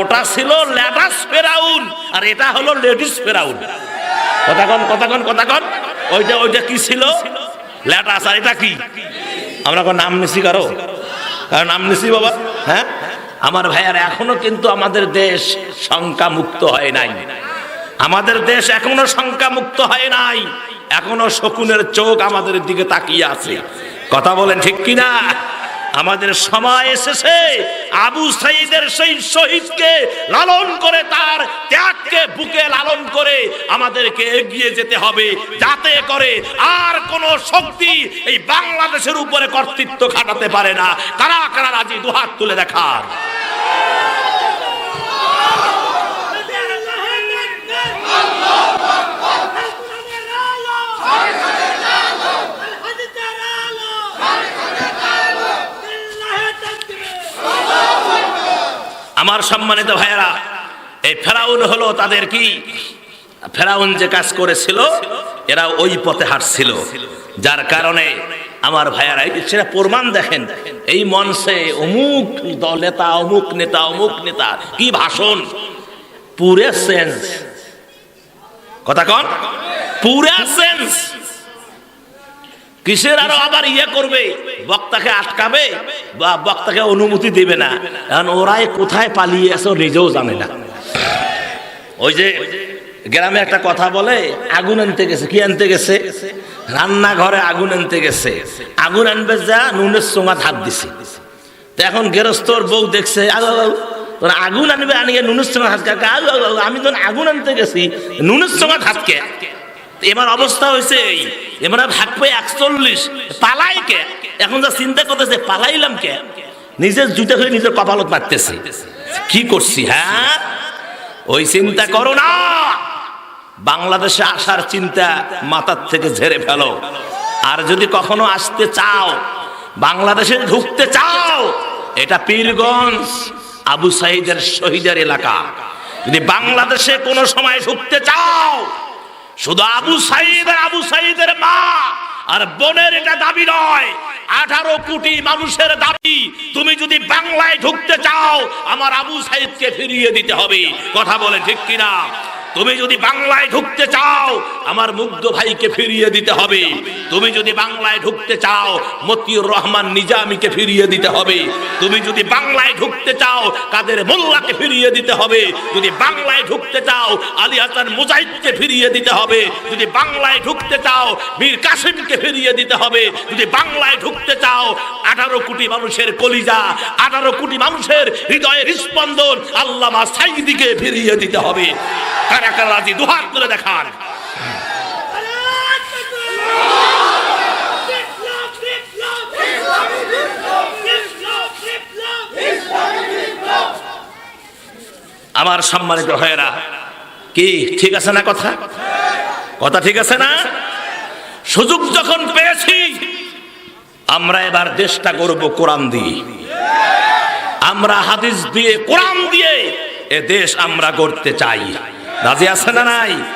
ওটা ছিল লেটাস ফেরাউন আর এটা হলো লেডিস ফেরাউন। কথাক্ষণ ওইটা কি ছিল? লেটাস। আর এটা কি? আমরা নাম নিছি কারো নাম নিছি বাবা? হ্যাঁ আমার ভাইয়ার, এখনো কিন্তু আমাদের দেশ শঙ্কা মুক্ত হয় নাই। আমাদের দেশ এখনো শঙ্কা মুক্ত হয় নাই। এখনো শকুনের চোখ আমাদের দিকে তাকিয়ে আছে। কথা বলেন ঠিক কিনা? আমাদের সময় এসেছে আবু সাঈদের সেই শহীদকে লালন করে, তার ত্যাগকে বুকে লালন করে আমাদেরকে এগিয়ে যেতে হবে, যাতে করে আর কোন শক্তি এই বাংলাদেশের উপরে কর্তৃত্ব খাটাতে পারে না। কারা কারা রাজি দুহাত তুলে দেখার? আমার সম্মানিত ভাইয়েরা, এই ফেরাউন হলো তাদের কি? ফেরাউন যে কাজ করেছিল এরা ওই পথে হাঁটছিল, যার কারণে আমার ভাইয়েরা সেটা প্রমাণ দেখেন। এই মঞ্চে অমুক নেতা অমুক নেতা অমুক নেতা কি ভাষণ, পুরে সেন্স। কথা কন, পুরে সেন্স। কিসের আরো আবার ইয়ে করবে, বক্তাকে আটকাবে বা বক্তাকে অনুমতি দেবে না। কারণ ওরাই কোথায় পালিয়ে আসো নিজেও জানে না। ওই যে গ্রামে একটা কথা বলে, আগুন আনতে গেছে। কি আনতে গেছে? রান্নাঘরে আগুন আনতে গেছে। আগুন আনবে যা নুনের চোঙাত হাত দিছে। তো এখন গেরস্তর বউ দেখছে তোরা আগুন আনবে, আনিয়ে নুনের চোঙাত হাত। আমি তো আগুন আনতে গেছি, নুনের চোঙাত হাতকে। এবার অবস্থা হয়েছে এবার ভাগ পেয়ে 41 পালাই কে। এখন যা চিন্তা করতেছে পালাইলাম কে, নিজের জুতা হয়ে নিজের কপালত মারতেছে। কি করছি? হ্যাঁ ওই চিন্তা করো না। বাংলাদেশে আসার চিন্তা মাথার থেকে ঝেড়ে ফেলো। আর যদি কখনো আসতে চাও, বাংলাদেশে ঢুকতে চাও, এটা পীরগঞ্জ আবু সাঈদের শহীদের এলাকা। যদি বাংলাদেশে কোনো সময় ঢুকতে চাও, শুধু আবু সাঈদের মা আর বোনের এটা দাবি নয়, 18 কোটি মানুষের দাবি। তুমি যদি বাংলায় ঢুকতে চাও, আমার আবু সাঈদকে ফিরিয়ে দিতে হবে। কথা বলে ঠিক কিনা? তুমি যদি বাংলায় ঢুকতে চাও, আমার মুগ্ধ ভাইকে ফিরিয়ে দিতে হবে। তুমি যদি বাংলায় ঢুকতে চাও, মতিউর রহমান নিজামীকে ফিরিয়ে দিতে হবে। তুমি যদি বাংলায় ঢুকতে চাও, কাদের মোল্লাকে ফিরিয়ে দিতে হবে। যদি বাংলায় ঢুকতে চাও, আলী হাসান মুজাহিদকে ফিরিয়ে দিতে হবে। যদি বাংলায় ঢুকতে চাও, মীর কাসিমকে ফিরিয়ে দিতে হবে। যদি বাংলায় ঢুকতে চাও, 18 কোটি মানুষের কলিজা, 18 কোটি মানুষের হৃদয়ের স্পন্দন আল্লামা সাঈদীকে ফিরিয়ে দিতে হবে। কারা কারা রাজি দুহাত তুলে দেখান? আমার সম্মানিত ভাইয়েরা, কি ঠিক আছে না? কথা ঠিক আছে না? সুযোগ যখন পেয়েছি, আমরা এবার দেশটা করব কোরআন দিয়ে। আমরা হাদিস দিয়ে, কোরআন দিয়ে এ দেশ আমরা করতে চাই। রাজি আছে না নাই?